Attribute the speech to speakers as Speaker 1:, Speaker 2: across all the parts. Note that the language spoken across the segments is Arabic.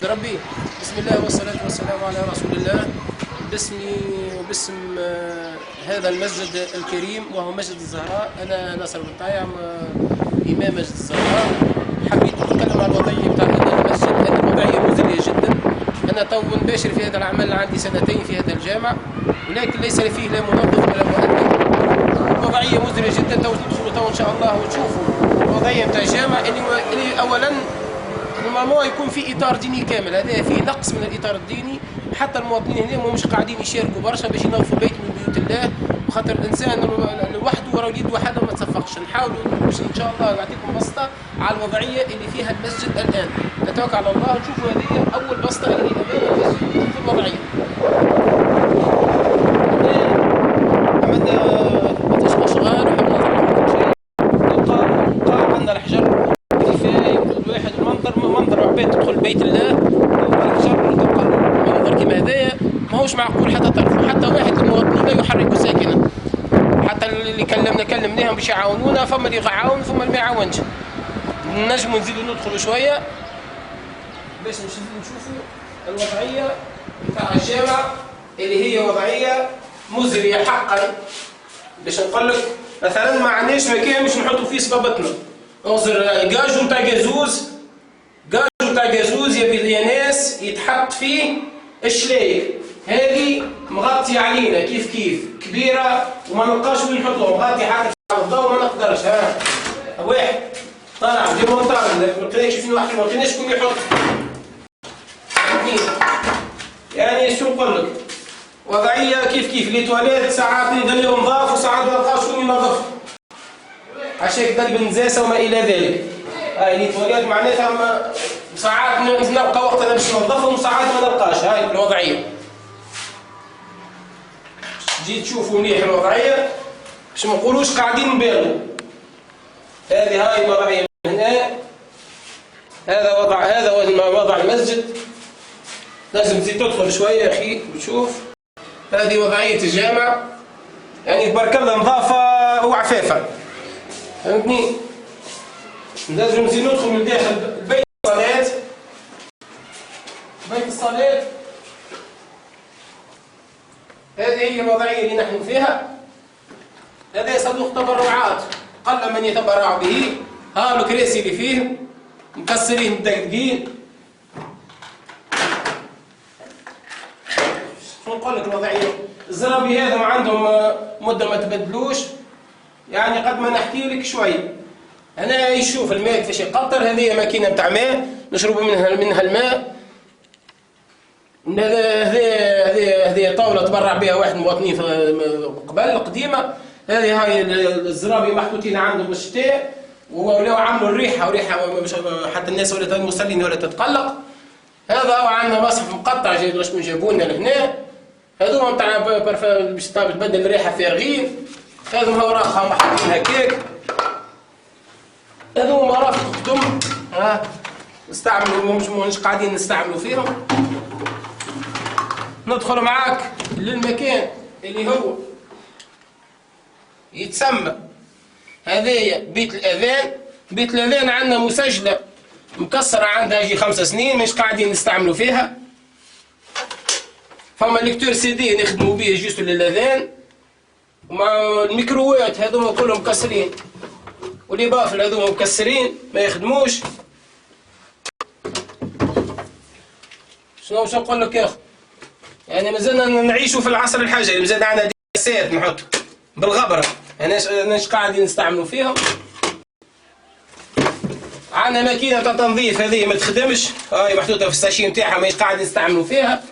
Speaker 1: ربي بسم الله والصلاة والسلام على رسول الله. باسمي وباسم هذا المسجد الكريم وهو مسجد الزهراء. أنا ناصر بن طايع إمام مسجد الزهراء. حبيت نتكلم عن الوضعية بتاع هذا المسجد. هذه الوضعية مزرية جدا. أنا تو نباشر في هذا العمل، عندي سنتين في هذا الجامع، ولكن ليس فيه لا منظف ولا مؤدب. الوضعية مزرية جدا. تو إن شاء الله وتشوفوا الوضعية بتاع الجامع اللي أولا نورمالمون يكون في اطار ديني كامل. هذا فيه نقص من الاطار الديني. حتى المواطنين هنا مش قاعدين يشاركوا برشا باش ينظفوا بيت من بيوت الله، وخاطر الانسان لوحده وراه يد وحده ما تصفقش. نحاولوا باش ان شاء الله نعطيكم بسطه على الوضعيه اللي فيها المسجد الان. نتوكل على الله ونشوفوا هذه اول بسطه اللي امام المسجد. نشوفوا الوضعيه. عملنا اشغال وحبنا نلقى عندنا الحجر الواحد منظر عباد تدخل بيت الله الحجر تلقى منظر كما هذايا ماهوش معقول حتى طرف. حتى واحد المواطنين لا يحرك ساكنا. حتى اللي كلمناهم باش يعاونونا، فما اللي يعاون فما اللي ما يعاونش. نجموا نزيدوا ندخلوا شويه باش نشوفوا الوضعيه نتاع الجامع اللي هي وضعيه مزريه حقا. باش نقول لك مثلا ما عندناش مكان باش نحطوا فيه صبابتنا. انظر جاجو نتاع جازوز يا ناس يتحط فيه الشلايك. هذه مغطية علينا كيف كبيرة وما نلقاش وين نحطوها. مغطي حتى على الضوء ما نقدرش. واحد طالع دي مونتاج ما لقيناش فين واحد، ما لقيناش شكون يحط. يعني شو نقول لك وضعية كيف لي تواليت ساعات نضلهم نضاف وساعات ما نلقاش شكون ينظف. عشان كذا البنزاسة وما إلى ذلك. هاي لي تواليت معناتها ساعات نلقى وقتنا باش ننظفهم وساعات ما نلقاش. هاي الوضعية. جيت تشوفوا مليح الوضعية باش ما نقولوش قاعدين نبالغوا. هاي الوضعية من هنا. هذا وضع المسجد. لازم تزيد تدخل شوية يا أخي وتشوف. هذه وضعية الجامع. يعني تبارك الله نظافة وعفافة. فهمتني؟ لازم نزيد ندخل من داخل بيت الصلاة. هذه هي الوضعية اللي نحن فيها. هذا صندوق تبرعات قل من يتبرع به. ها الكراسي اللي فيه مكسرين مدقدقين. شو نقول لك الوضعية؟ الزرابي هذا عندهم مدة ما تبدلوش. يعني قد ما نحكي لك شوي. هنا يشوف الماء كيفاش يقطر. هذه ماكينة نتاع ماء نشربوا منها الماء. هذه طاولة تبرع بها واحد مواطنين قبل قديمة. هاي الزرابي محطوطين عندهم بالشتاء ولاو عملوا الريحة حتى الناس ولات المصلين ولا تتقلق. هذا هو عندنا مصحف مقطع شكون جابوا لنا لهنا. هذوما نتاع باش تبدل الريحة فارغين. هذوما اوراقها محطوطين هكاك. هذوما مرافق خدم نستعملوا مش قاعدين نستعملوا فيهم. ندخل معاك للمكان اللي هو يتسمى هذايا بيت الأذان. بيت الأذان عندنا مسجلة مكسرة عندها يجي 5 سنين مش قاعدين نستعملوا فيها. فما ليكتور CD نخدموا به جيستو للأذان. ومع الميكرووات هذوما كلهم مكسرين واللي بافل هذوما مكسرين ما يخدموش. شنو نقول لك يا اخي؟ يعني مازلنا نعيشوا في العصر الحجري. مازال عندنا ديسات نحط بالغبره. اناش قاعدين نستعملوا فيهم. عندنا ماكينه تاع تنظيف هذه ما تخدمش. هاي محطوطه في الساشي نتاعها ماهيش قاعدين نستعملوا فيها.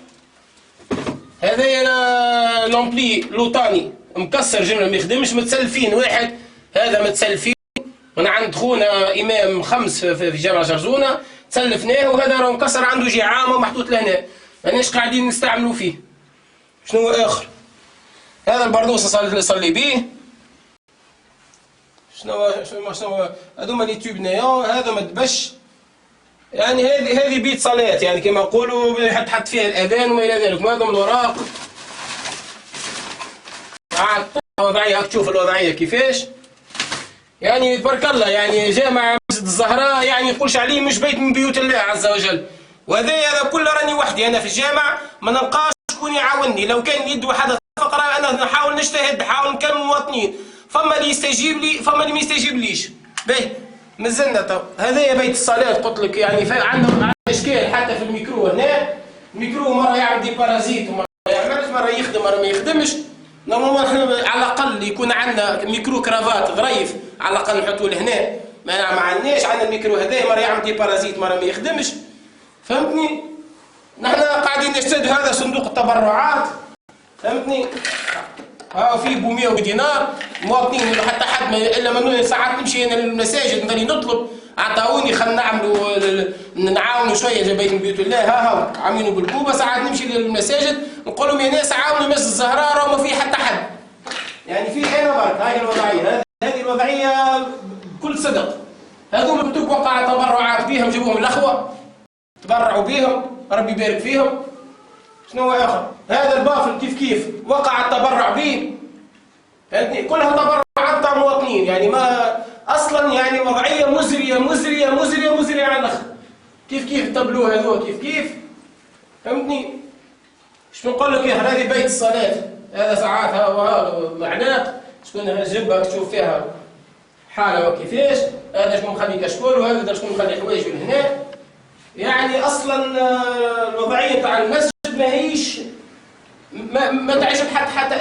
Speaker 1: هذايا لومبلي لوطاني مكسر جمله ما يخدمش. متسلفين واحد هذا متسلفين. وانا عند خونا امام 5 في جامع جرزونه تسلفناه وهذا راه مكسر عنده جي عام ومحطوط لهنا. ماناش قاعدين نستعملوا فيه. شنو اخر؟ هذا البردوس اللي صلي بيه. شنو هذوما لي تيوب نيون. هذا ما تبش. يعني هذه بيت صلاة يعني كما نقولوا حط فيها الاذان وما الى ذلك. معظم الوراق عاد الوضعيه تشوف الوضعيه كيفاش. يعني تبارك الله. يعني جامع مسجد الزهراء يعني يقولش عليه مش بيت من بيوت الله عز وجل. وهذا كله راني وحدي انا في الجامع، ما نلقاش شكون يعاونني. لو كان يدو حدث فقره انا نحاول نجتهد، نحاول نكلم المواطنين، فما اللي يستجيب لي فما اللي ما يستجيبليش. باهي مازلنا تو هذايا بيت الصلاه قلت لك، يعني عندنا اشكال حتى في الميكرو هنا. الميكرو مره يعمل دي بارازيت ومره ما يعملش، مره يخدم مره ما يخدمش. نورمالمون احنا على الاقل يكون عندنا ميكرو كرافات ظريف على الاقل نحطوه لهنا. ما عندناش، عندنا الميكرو هذايا مره يعمل دي بارازيت مره ما يخدمش، فهمتني؟ نحن قاعدين نجتهدوا، هذا صندوق التبرعات فهمتني؟ ها في ب 100 دينار مواطنين، حتى حد ما الا من ساعات نمشي انا للمساجد نظني نطلب اعطاوني خلينا نعملوا نعاونوا شويه في بيت من بيوت الله، ها عاملينه بالكوبه. ساعات نمشي للمساجد نقول لهم يا ناس عاونوا مسجد الزهراء راه ما في حتى حد، يعني في حين برك. هاي الوضعيه، هذه الوضعيه بكل صدق. هذوما بتوك وقع تبرعات بيهم، جابوهم الاخوه تبرعوا بيهم، ربي يبارك فيهم. شنو هو اخر؟ هذا البافل كيف وقع التبرع به، فهمتني؟ كلها تبرعات تاع مواطنين، يعني ما اصلا يعني وضعيه مزريه على الاخر. كيف تبلوه هذول كيف فهمتني؟ شنو نقول لك يا هذه بيت الصلاه، هذا ساعات ها معنات شكون الجبه تشوف فيها حاله وكيفاش، هذا شكون مخلي كشكول وهذا شكون مخلي حوايج من هنا. يعني اصلا الوضعيه تاع المسجد ماهيش ما تعجب حتى